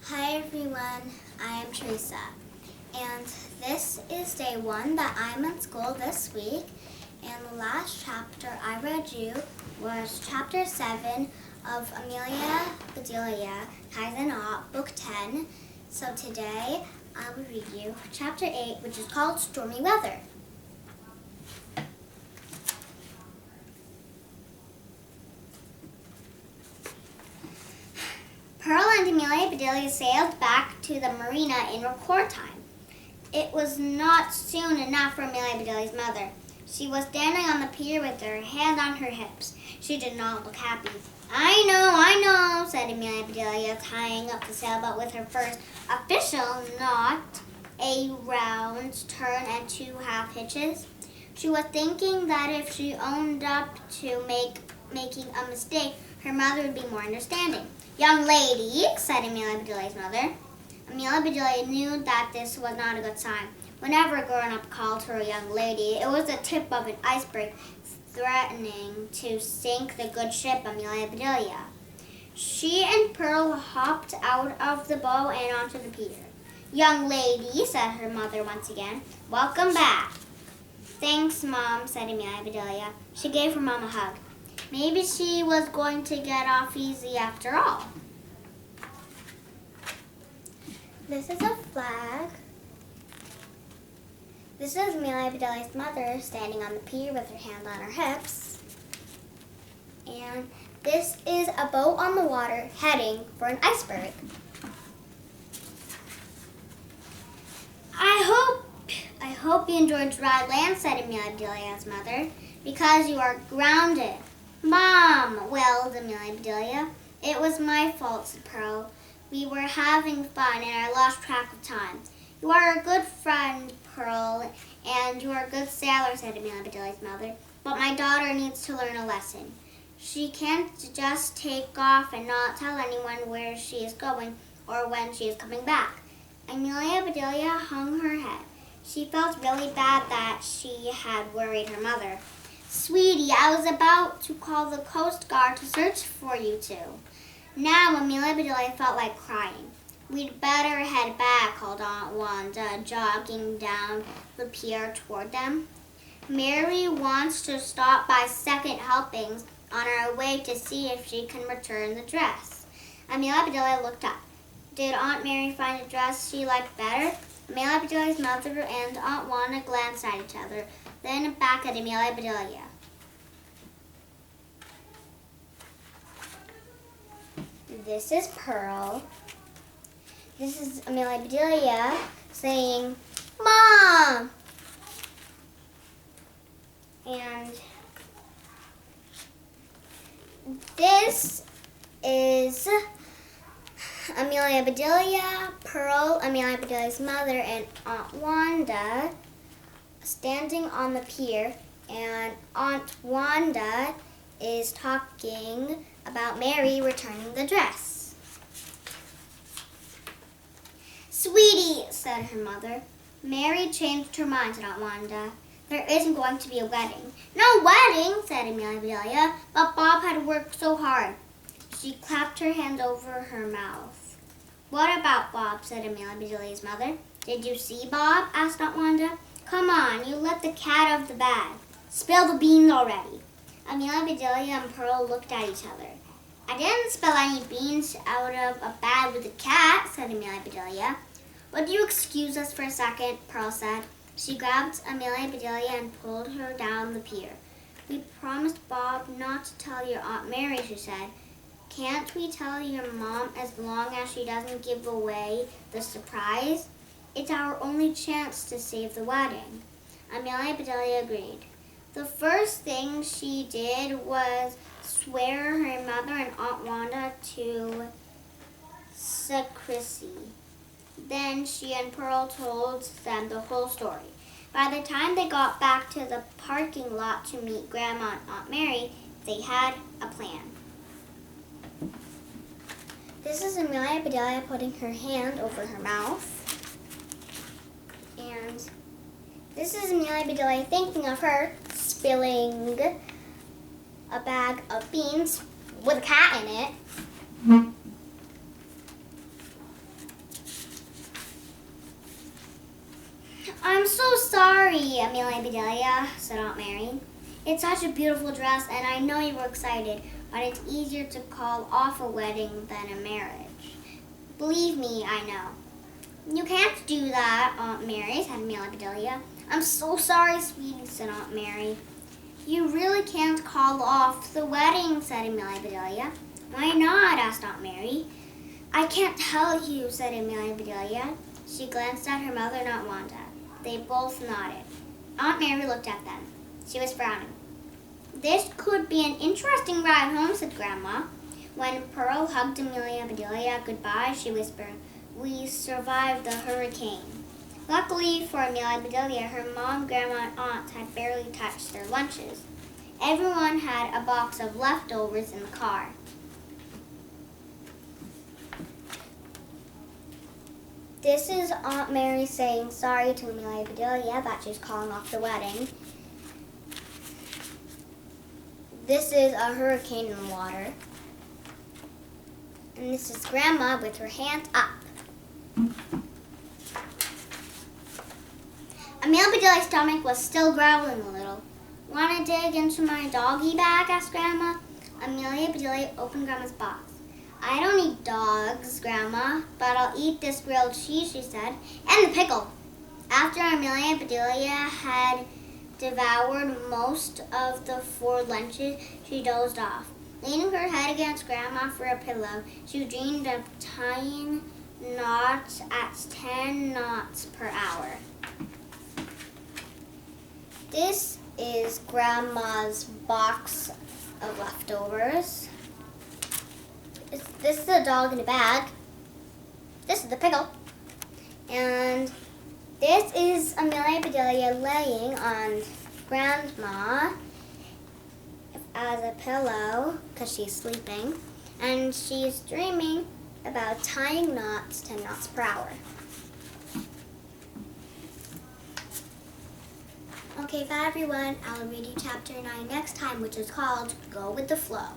Hi everyone, I am Teresa, and this is day 1 that I'm in school this week, and the last chapter I read you was chapter 7 of Amelia, Bedelia, Ties and Knot, book 10. So today I will read you chapter 8, which is called Stormy Weather. Pearl and Amelia Bedelia sailed back to the marina in record time. It was not soon enough for Amelia Bedelia's mother. She was standing on the pier with her hand on her hips. She did not look happy. I know, said Amelia Bedelia, tying up the sailboat with her first official knot, a round turn and 2 half hitches. She was thinking that if she owned up to making a mistake, her mother would be more understanding. Young lady, said Amelia Bedelia's mother. Amelia Bedelia knew that this was not a good sign. Whenever a grown-up called her a young lady, it was the tip of an iceberg threatening to sink the good ship Amelia Bedelia. She and Pearl hopped out of the boat and onto the pier. Young lady, said her mother once again, welcome back. Thanks, Mom, said Amelia Bedelia. She gave her mom a hug. Maybe she was going to get off easy after all. This is a flag. This is Amelia Bedelia's mother standing on the pier with her hand on her hips. And this is a boat on the water heading for an iceberg. I hope you enjoyed dry land, said Amelia Bedelia's mother, because you are grounded. Mom, wailed Amelia Bedelia. It was my fault, said Pearl. We were having fun and I lost track of time. You are a good friend, Pearl, and you are a good sailor, said Amelia Bedelia's mother. But my daughter needs to learn a lesson. She can't just take off and not tell anyone where she is going or when she is coming back. Amelia Bedelia hung her head. She felt really bad that she had worried her mother. Sweetie, I was about to call the Coast Guard to search for you two. Now Amelia Bedelia felt like crying. We'd better head back, called Aunt Wanda, jogging down the pier toward them. Mary wants to stop by second helpings on our way to see if she can return the dress. Amelia Bedelia looked up. Did Aunt Mary find a dress she liked better? Amelia Bedelia's mother and Aunt Wanda glanced at each other, then back at Amelia Bedelia. This is Pearl. This is Amelia Bedelia saying, Mom! And this is Amelia Bedelia, Pearl, Amelia Bedelia's mother, and Aunt Wanda standing on the pier, and Aunt Wanda is talking about Mary returning the dress. Sweetie, said her mother. Mary changed her mind, said Aunt Wanda. There isn't going to be a wedding. No wedding, said Amelia Bedelia, but Bob had worked so hard. She clapped her hand over her mouth. What about Bob, said Amelia Bedelia's mother. Did you see Bob, asked Aunt Wanda. Come on, you let the cat out of the bag. Spill the beans already. Amelia Bedelia and Pearl looked at each other. I didn't spill any beans out of a bag with a cat, said Amelia Bedelia. Would you excuse us for a second, Pearl said. She grabbed Amelia Bedelia and pulled her down the pier. We promised Bob not to tell your Aunt Mary, she said. Can't we tell your mom as long as she doesn't give away the surprise? It's our only chance to save the wedding. Amelia Bedelia agreed. The first thing she did was swear her mother and Aunt Wanda to secrecy. Then she and Pearl told them the whole story. By the time they got back to the parking lot to meet Grandma and Aunt Mary, they had a plan. This is Amelia Bedelia putting her hand over her mouth. And this is Amelia Bedelia thinking of her spilling a bag of beans with a cat in it. I'm so sorry, Amelia Bedelia, said Aunt Mary. It's such a beautiful dress, and I know you were excited, but it's easier to call off a wedding than a marriage. Believe me, I know. You can't do that, Aunt Mary, said Amelia Bedelia. I'm so sorry, sweetie, said Aunt Mary. You really can't call off the wedding, said Amelia Bedelia. Why not? Asked Aunt Mary. I can't tell you, said Amelia Bedelia. She glanced at her mother and Aunt Wanda. They both nodded. Aunt Mary looked at them. She was frowning. This could be an interesting ride home, said Grandma. When Pearl hugged Amelia Bedelia goodbye, she whispered, We survived the hurricane. Luckily for Amelia Bedelia, her mom, grandma, and aunt had barely touched their lunches. Everyone had a box of leftovers in the car. This is Aunt Mary saying sorry to Amelia Bedelia that she's calling off the wedding. This is a hurricane in the water. And this is Grandma with her hand up. Amelia Bedelia's stomach was still growling a little. Want to dig into my doggy bag? Asked Grandma. Amelia Bedelia opened Grandma's box. I don't eat dogs, Grandma, but I'll eat this grilled cheese, she said, and the pickle. After Amelia Bedelia had devoured most of the 4 lunches, she dozed off. Leaning her head against Grandma for a pillow, she dreamed of tying knots at 10 knots per hour. This is Grandma's box of leftovers. This is a dog in a bag. This is the pickle. And this is Amelia Bedelia laying on Grandma as a pillow because she's sleeping. And she's dreaming about tying knots 10 knots per hour. Okay, bye everyone. I'll read you chapter 9 next time, which is called Go with the Flow.